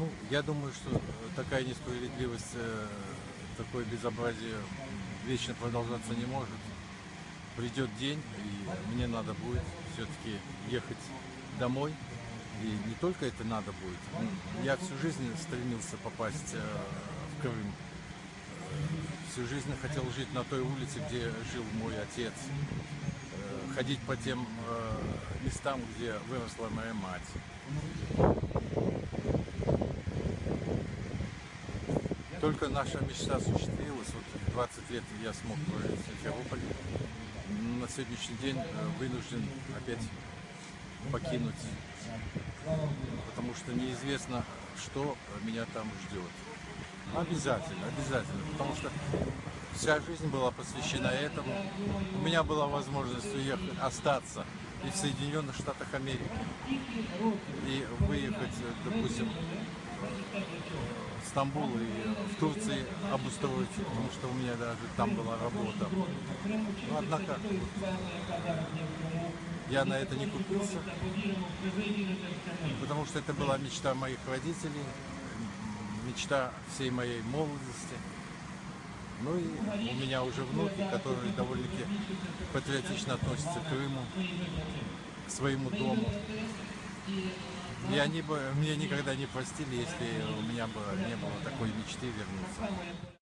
Ну, я думаю, что такая несправедливость, такое безобразие вечно продолжаться не может. Придет день, и мне надо будет все-таки ехать домой. И не только это надо будет. Я всю жизнь стремился попасть в Крым. Всю жизнь хотел жить на той улице, где жил мой отец. Ходить по тем местам, где выросла моя мать. Только наша мечта осуществилась. Вот 20 лет я смог прожить в Симферополе. На сегодняшний день вынужден опять покинуть, потому что неизвестно, что меня там ждет. Обязательно, обязательно, потому что вся жизнь была посвящена этому. У меня была возможность уехать, остаться и в Соединенных Штатах Америки, и выехать, допустим, в Стамбул и в Турции обустроить, потому что у меня даже там была работа. Но однако я на это не купился, потому что это была мечта моих родителей, мечта всей моей молодости. Ну и у меня уже внуки, которые довольно-таки патриотично относятся к Крыму, к своему дому. И они бы мне никогда не простили, если у меня бы не было такой мечты вернуться.